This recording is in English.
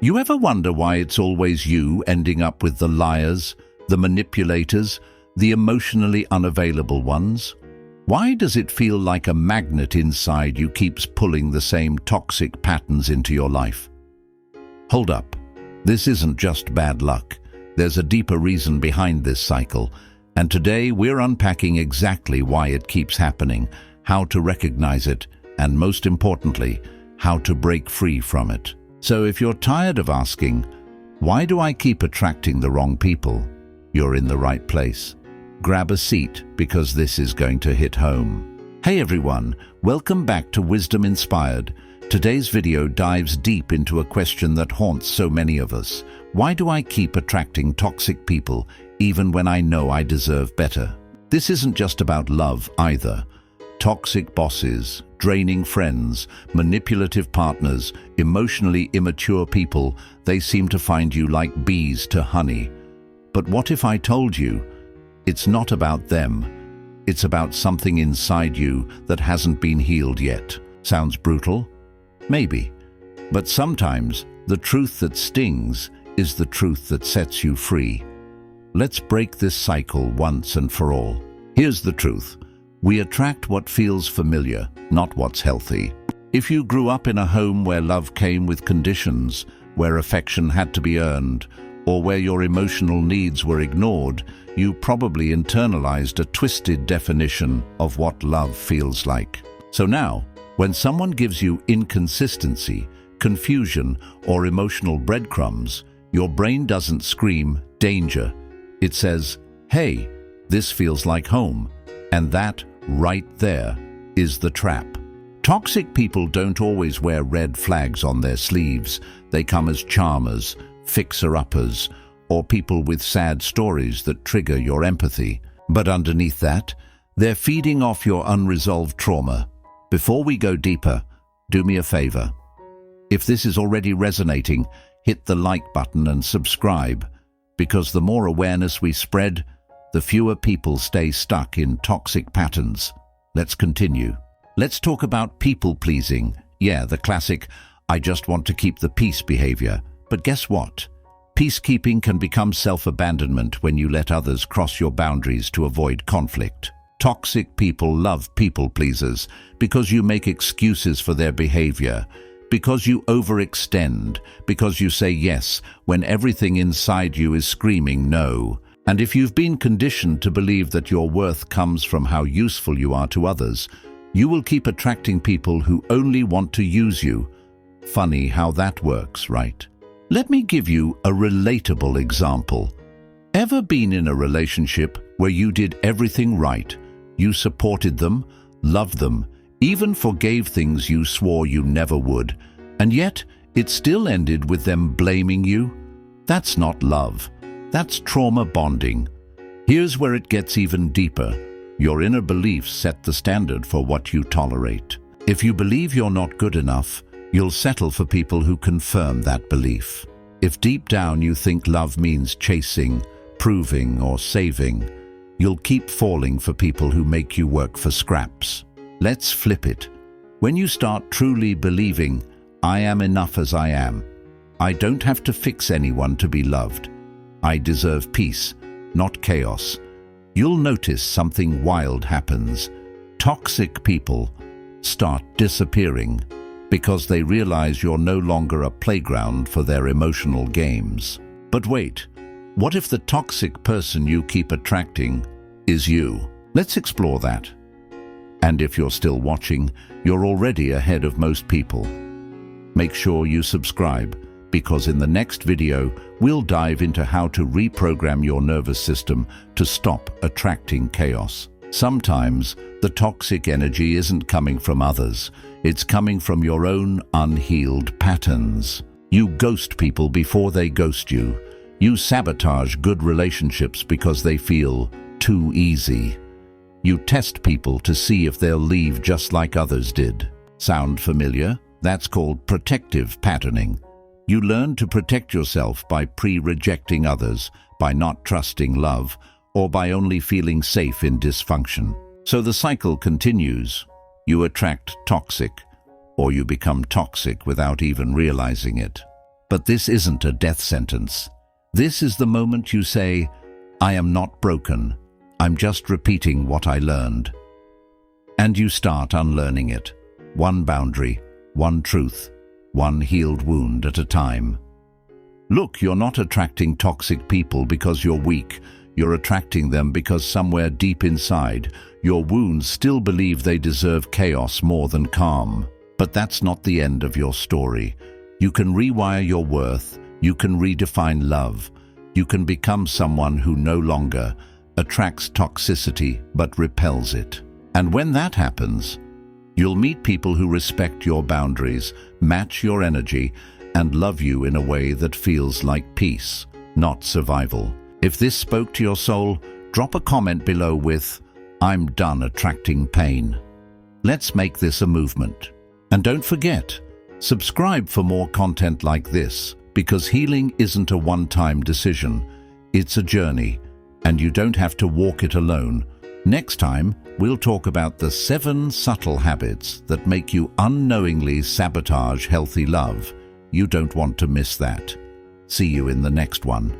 You ever wonder why it's always you ending up with the liars, the manipulators, the emotionally unavailable ones? Why does it feel like a magnet inside you keeps pulling the same toxic patterns into your life? Hold up. This isn't just bad luck. There's a deeper reason behind this cycle, and today we're unpacking exactly why it keeps happening, how to recognize it, and most importantly, how to break free from it. So if you're tired of asking, why do I keep attracting the wrong people? You're in the right place. Grab a seat because this is going to hit home. Hey everyone, welcome back to Wisdom Inspired. Today's video dives deep into a question that haunts so many of us. Why do I keep attracting toxic people even when I know I deserve better? This isn't just about love either. Toxic bosses, draining friends, manipulative partners, emotionally immature people, they seem to find you like bees to honey. But what if I told you, it's not about them, it's about something inside you that hasn't been healed yet? Sounds brutal? Maybe. But sometimes the truth that stings is the truth that sets you free. Let's break this cycle once and for all. Here's the truth. We attract what feels familiar, not what's healthy. If you grew up in a home where love came with conditions, where affection had to be earned, or where your emotional needs were ignored, you probably internalized a twisted definition of what love feels like. So now, when someone gives you inconsistency, confusion, or emotional breadcrumbs, your brain doesn't scream, danger. It says, hey, this feels like home. And that, right there, is the trap. Toxic people don't always wear red flags on their sleeves. They come as charmers, fixer-uppers, or people with sad stories that trigger your empathy. But underneath that, they're feeding off your unresolved trauma. Before we go deeper, do me a favor. If this is already resonating, hit the like button and subscribe, because the more awareness we spread, the fewer people stay stuck in toxic patterns. Let's continue. Let's talk about people-pleasing. Yeah, the classic, I just want to keep the peace behavior. But guess what? Peacekeeping can become self-abandonment when you let others cross your boundaries to avoid conflict. Toxic people love people-pleasers because you make excuses for their behavior, because you overextend, because you say yes when everything inside you is screaming no. And if you've been conditioned to believe that your worth comes from how useful you are to others, you will keep attracting people who only want to use you. Funny how that works, right? Let me give you a relatable example. Ever been in a relationship where you did everything right? You supported them, loved them, even forgave things you swore you never would, and yet it still ended with them blaming you? That's not love. That's trauma bonding. Here's where it gets even deeper. Your inner beliefs set the standard for what you tolerate. If you believe you're not good enough, you'll settle for people who confirm that belief. If deep down you think love means chasing, proving, or saving, you'll keep falling for people who make you work for scraps. Let's flip it. When you start truly believing, I am enough as I am. I don't have to fix anyone to be loved. I deserve peace, not chaos. You'll notice something wild happens. Toxic people start disappearing because they realize you're no longer a playground for their emotional games. But wait, what if the toxic person you keep attracting is you? Let's explore that. And if you're still watching, you're already ahead of most people. Make sure you subscribe, because in the next video, we'll dive into how to reprogram your nervous system to stop attracting chaos. Sometimes, the toxic energy isn't coming from others. It's coming from your own unhealed patterns. You ghost people before they ghost you. You sabotage good relationships because they feel too easy. You test people to see if they'll leave just like others did. Sound familiar? That's called protective patterning. You learn to protect yourself by pre-rejecting others, by not trusting love, or by only feeling safe in dysfunction. So the cycle continues. You attract toxic, or you become toxic without even realizing it. But this isn't a death sentence. This is the moment you say, I am not broken. I'm just repeating what I learned. And you start unlearning it. One boundary, one truth, one healed wound at a time. Look, you're not attracting toxic people because you're weak. You're attracting them because somewhere deep inside, your wounds still believe they deserve chaos more than calm. But that's not the end of your story. You can rewire your worth. You can redefine love. You can become someone who no longer attracts toxicity but repels it. And when that happens, you'll meet people who respect your boundaries, match your energy, and love you in a way that feels like peace, not survival. If this spoke to your soul, drop a comment below with, I'm done attracting pain. Let's make this a movement. And don't forget, subscribe for more content like this, because healing isn't a one-time decision. It's a journey, and you don't have to walk it alone. Next time, we'll talk about the 7 subtle habits that make you unknowingly sabotage healthy love. You don't want to miss that. See you in the next one.